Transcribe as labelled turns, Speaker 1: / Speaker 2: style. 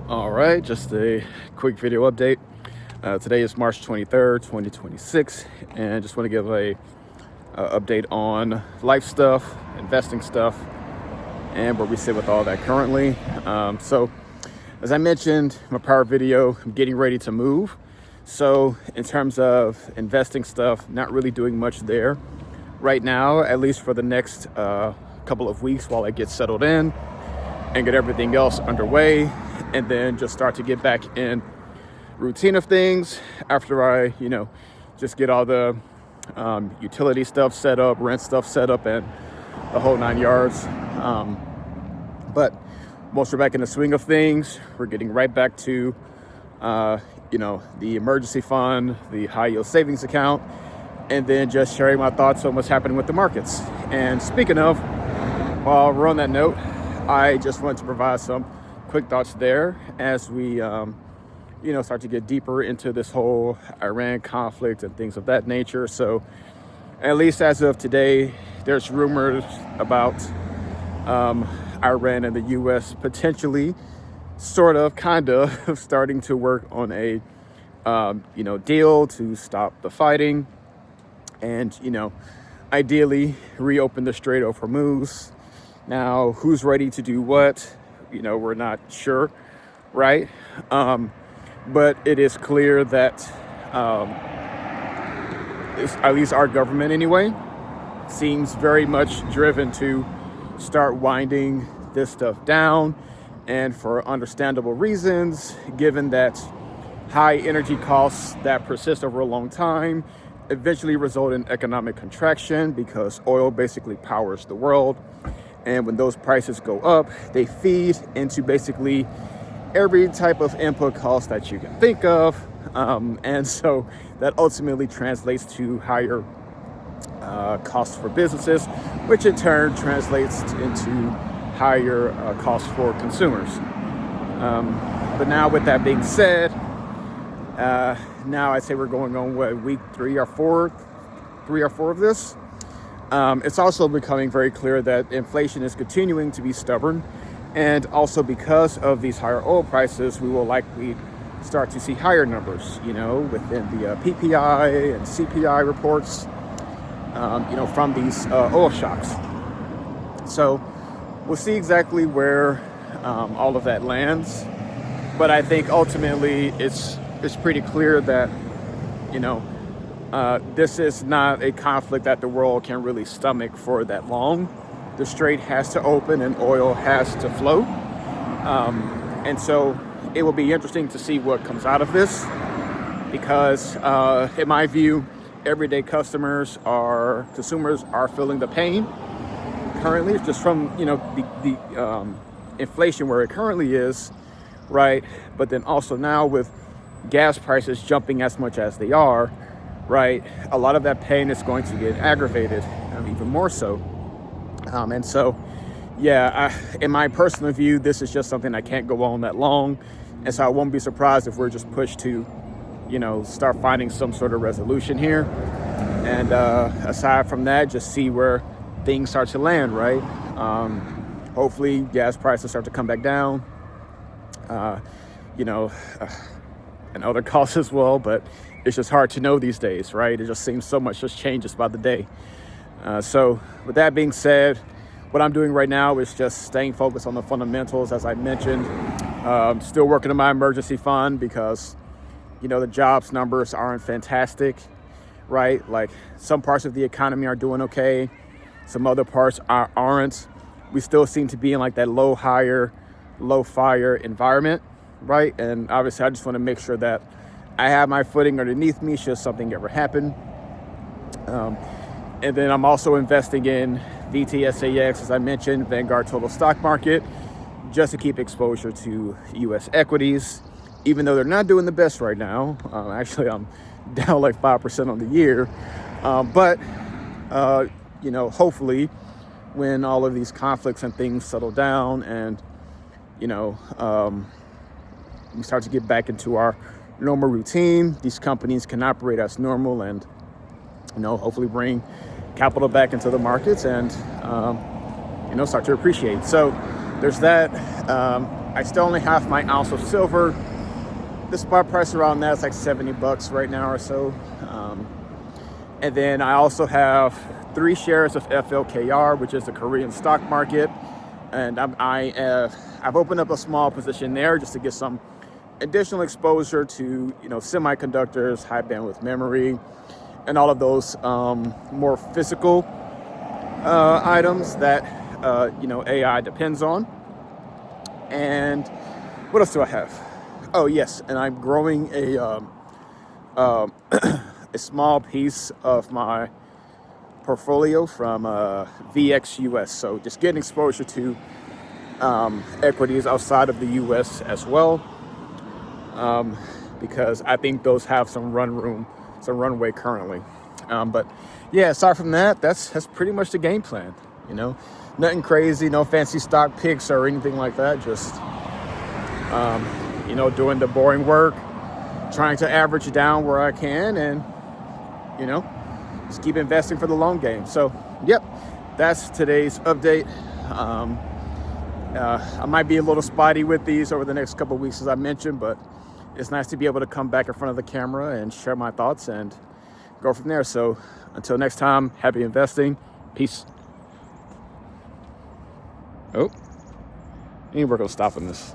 Speaker 1: All right, just a quick video update. Today is March 23rd, 2026, and just want to give a update on life stuff, investing stuff, and where we sit with all that currently. So, as I mentioned in my prior video, I'm getting ready to move. So, in terms of investing stuff, not really doing much there right now, at least for the next couple of weeks while I get settled in and get everything else underway, and then just start to get back in routine of things after I, just get all the utility stuff set up, rent stuff set up, and the whole 9 yards. But once we're back in the swing of things, we're getting right back to, the emergency fund, the high yield savings account, and then just sharing my thoughts on what's happening with the markets. And speaking of, while we're on that note, I just wanted to provide some quick thoughts there as we, start to get deeper into this whole Iran conflict and things of that nature. So, at least as of today, there's rumors about Iran and the U.S. potentially, kind of, starting to work on a, deal to stop the fighting and, ideally reopen the Strait of Hormuz. Now, who's ready to do what? We're not sure, right? But it is clear that, at least our government anyway, seems very much driven to start winding this stuff down, and for understandable reasons, given that high energy costs that persist over a long time eventually result in economic contraction because oil basically powers the world. And when those prices go up, they feed into basically every type of input cost that you can think of. And so that ultimately translates to higher costs for businesses, which in turn translates into higher costs for consumers. But now with that being said, now I'd say we're going on week three or four of this. It's also becoming very clear that inflation is continuing to be stubborn, and also because of these higher oil prices, we will likely start to see higher numbers, within the PPI and CPI reports, from these oil shocks. So we'll see exactly where all of that lands, but I think ultimately it's pretty clear that, this is not a conflict that the world can really stomach for that long. The strait has to open and oil has to flow. And so it will be interesting to see what comes out of this, because in my view, everyday consumers are feeling the pain currently, just from, the inflation where it currently is, right? But then also now with gas prices jumping as much as they are, right, a lot of that pain is going to get aggravated, even more so. And so, in my personal view, this is just something that can't go on that long. And so I won't be surprised if we're just pushed to, start finding some sort of resolution here. And aside from that, just see where things start to land, right? Hopefully gas prices start to come back down, and other costs as well, but it's just hard to know these days, right? It just seems so much just changes by the day. So with that being said, what I'm doing right now is just staying focused on the fundamentals, as I mentioned. Still working on my emergency fund because, the jobs numbers aren't fantastic, right? Like, some parts of the economy are doing okay. Some other parts aren't. We still seem to be in like that low fire environment, right? And obviously I just want to make sure that I have my footing underneath me should something ever happen. And then I'm also investing in VTSAX, as I mentioned, Vanguard Total Stock Market, just to keep exposure to U.S. equities, even though they're not doing the best right now. Actually, I'm down like 5% on the year. But hopefully when all of these conflicts and things settle down and, we start to get back into our normal routine, these companies can operate as normal and, hopefully bring capital back into the markets and, start to appreciate. So there's that. I still only have my ounce of silver. The spot price around that is like $70 right now or so. And then I also have 3 shares of FLKR, which is the Korean stock market. And I've opened up a small position there just to get some additional exposure to, semiconductors, high bandwidth memory, and all of those more physical items that AI depends on. And what else do I have? Oh yes, and I'm growing a small piece of my portfolio from VXUS. So just getting exposure to equities outside of the US as well, because I think those have some runway currently. But yeah, aside from that, that's pretty much the game plan. Nothing crazy, no fancy stock picks or anything like that. Just doing the boring work, trying to average down where I can, and just keep investing for the long game. So, yep, that's today's update. I might be a little spotty with these over the next couple of weeks, as I mentioned, but it's nice to be able to come back in front of the camera and share my thoughts and go from there. So, until next time, happy investing. Peace. Oh, I need to work on stopping this.